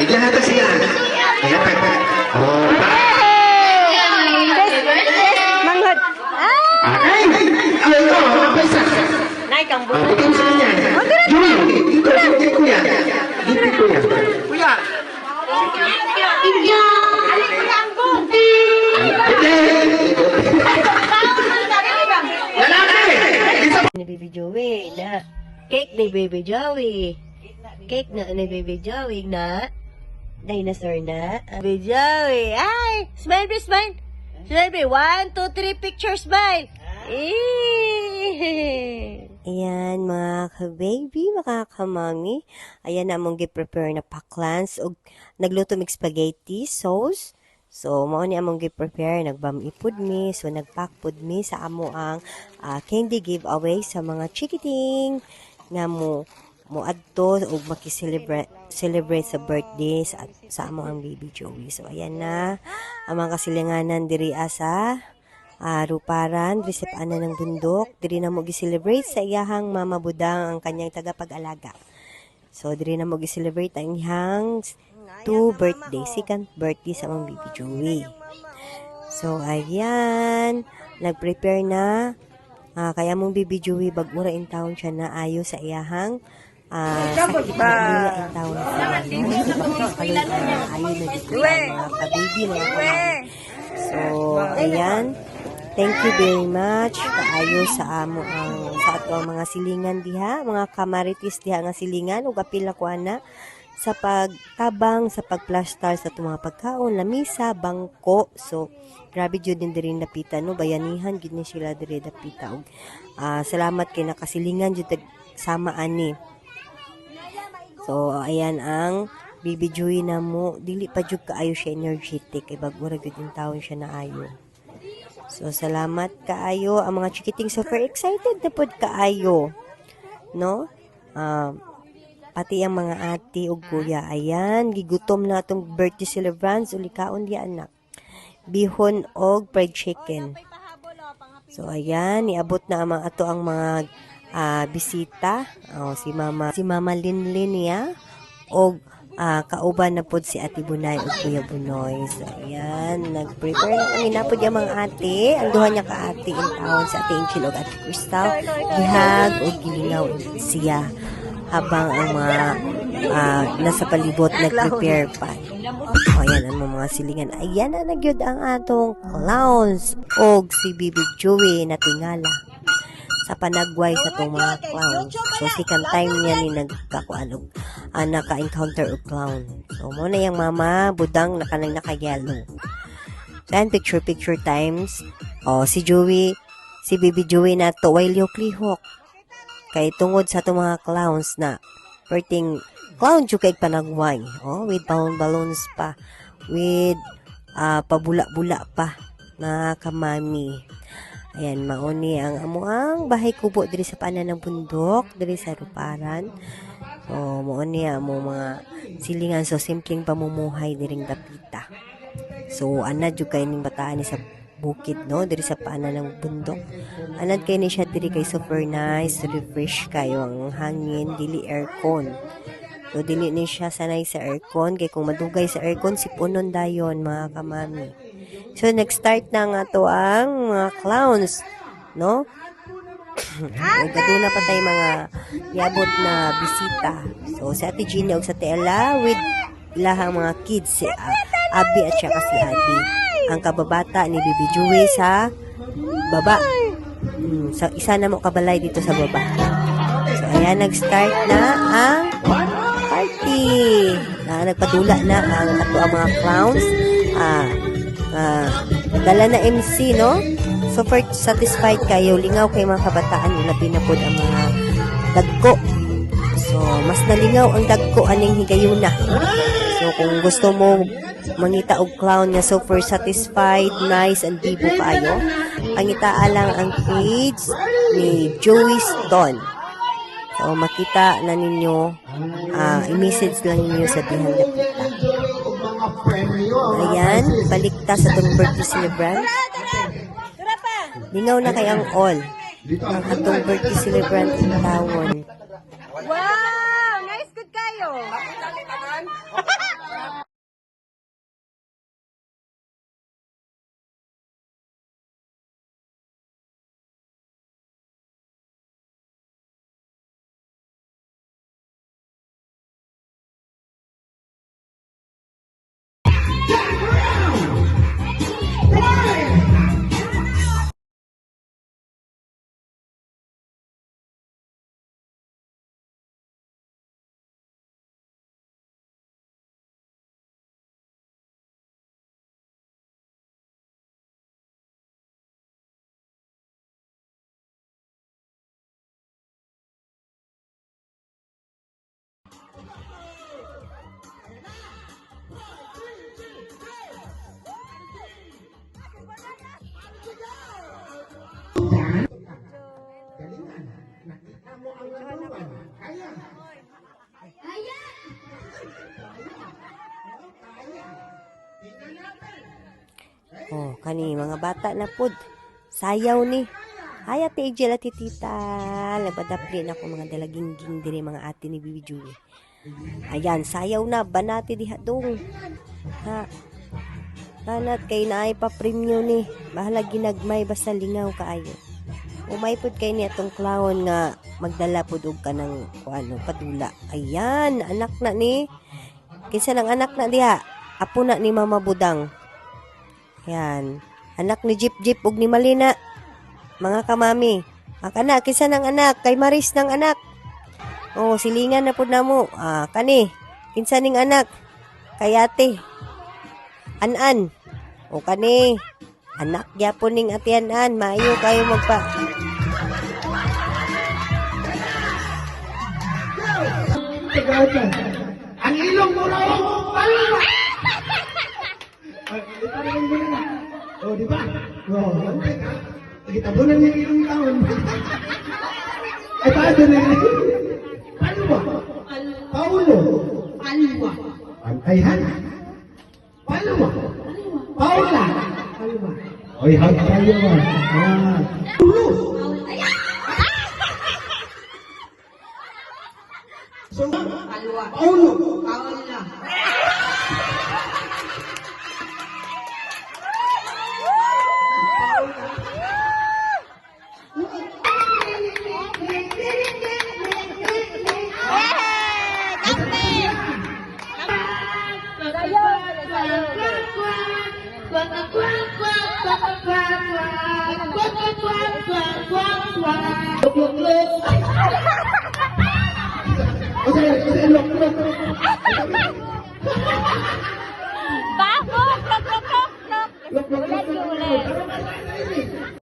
Iglahatag siya. Ayan, oh. Manghod. Ay! Ay, ito, napasa. Nay kang buo. Tingin sa kanya. Julie, ito, kuya. Dito, kuya. Kuya. Ni Baby Joey na. Cake ni Baby Joey. Cake na ni Baby Joey na. Dinosaur na. Baby Joey. Ay! Smile, please, smile. Smile, please. 1, 2, 3, picture, smile. Ayan, mga ka-baby, mga ka-mommy. Ayan na among gi-prepare na paklans o nagluto mig spaghetti sauce. So, mao ni among gi-prepare, nagbam-ipod mi, so nagpakpod mi sa amo ang candy giveaway sa mga chikiting nga mo adto og maki-celebrate sa birthday sa amo ang Baby Joey. So, ayan na ang mga kasilinganan diri sa Ruparan, diri sa paanan ng bundok, diri na mo gi-celebrate sa iyahang mama budang ang kanyang tagapag-alaga. So, diri na mo gi-celebrate ang iyang birthday, second birthday sa mga Baby Joey. So, ayan, nag-prepare na, kaya mong Baby Joey, bagmura in town siya na ayo sa iyahang, sakit na in town siya, ayo na dito, mga ka-baby, mga ka-baby. So, ayan, thank you very much kaayo sa amo sa ato ang mga silingan diha, mga kamaritis diha nga silingan ug apil ko ana sa pagtabang, sa pagplastar sa itong mga pagkaon, lamisa, bangko. So, grabe jud din diri napita, no? Bayanihan jud ni sila diri napita. Og salamat kay nakasilingan jud sama ani. So, ayan ang Baby Joey na mo. Dili pa jud kaayo siya energetic. Kay bagura jud yung taon siya na ayo. So, salamat kaayo. Ang mga chikiting super excited na pod kaayo. No? Pati ang mga ate o kuya, ayan, gigutom na itong birthday celebrants, ulikaon di anak. Bihon o fried chicken. So, ayan, iabot na ang mga bisita. Si Mama Linlin niya. O kauban na po si Ate Bunay o Kuya Bunoy. So, ayan, nag-prepare na kami na po yung mga ate. Ang duha niya ka ate in town, si Ate Angel o Ate Crystal. Gihag o gilingaw siya. Habang ang mga nasa palibot nag-prepare pa. Ayan ang mga silingan. Ayan na nagyod ang atong clowns. O si Baby Joey na tingala sa panagway sa itong mga clowns. So, second time niya ni naka-encounter o clown. So, muna yung mama, budang naka-yellow. So, ayan, picture times. Si Baby Joey na to, wailyo klihok. Kay tungod sa itong mga clowns na perting clown jud kay panagway. With balloons pa. With pabula-bula pa na kamami. Ayan, mauni ang amuang bahay kubo diri sa paanan ng bundok, diri sa Ruparan. So, mauni ang mga silingan. So, simpleng pamumuhay diring dapita. So, ana jud kay ning bataan ni sa bukid, no? Diri sa paanan ng bundok. Anad kay ni siya diri kay super nice, refresh kayo ang hangin, dili aircon. So, dili ni siya sanay sa aircon. Kay kung madugay sa aircon, sipunon dayon, mga kamami. So, nag-start na nga to ang mga clowns, no? Gaduna pa tayo mga yabot na bisita. So, si Ate Gina o sa Ella with ilahang mga kids, si Abi at saka si Adi. Ang kababata ni Baby Joey sa baba. So, isa na mo kabalay dito sa baba. So, ayan, nag-start na ang party. Nagpadula na ang mga clowns. Dala na MC, no? Super satisfied kayo. Lingaw kay mga kabataan. Labi na po ang mga dagko. So, mas nalingaw ang dagko aning higayuna. So, kung gusto mo mangita og clown nga super satisfied, nice, and bibo kayo, pangita lang ang page ni Joey Stone. So, makita na ninyo, i-message lang ninyo sa dihang dapita. Ayan, balikta sa itong birthday celebrant. Lingaw na kayang all. Ang atong birthday celebrant in tawon. Wow! Nice good kayo! Amo ang naduman. Kaya. Kaya! Kaya. Tingnan natin. Oh, kani mga bata na pud. Sayaw ni. Ay, ate Angel at tita. Labadapli na ako mga dalagingging diri mga ate ni Bibi Julie. Ayan, sayaw na. Banati diha dong. Ha. Kanat kay naay pa premyo ni. Bahala ginagmay basta lingaw kaayo. Umay pud kay ni atong clown nga magdala pud og kanang kuano padula. Ayan, anak na ni. Kinsa nang anak na diha? Apo na ni Mama Budang. Ayan. Anak ni Jeep Jeep ug ni Malina. Mga kamami. Kana kinsa nang anak? Kay Maris nang anak. Oh, silingan na pud namo. Kani. Kinsa ning anak? Kay ate. An-an. O kani. Anak gyapon ning ate An-an. Maayo kayo magpa. Tagata. Ang ilong mo raw. Palwa. Ito rin mo na. Oh, di ba? Oh, antay ka. Nagitabunan niya yung ilong taon. Ay, paano na yun? Palwa. Paulo. Palwa. Antayhan. Palwa. Paula. Palwa. Oy, hag palwa. Paulo. So, Palwa. Paulo. Paula. Okay, look. Bago! Tok, tok, tok, tok. Look. Ulit, ulit.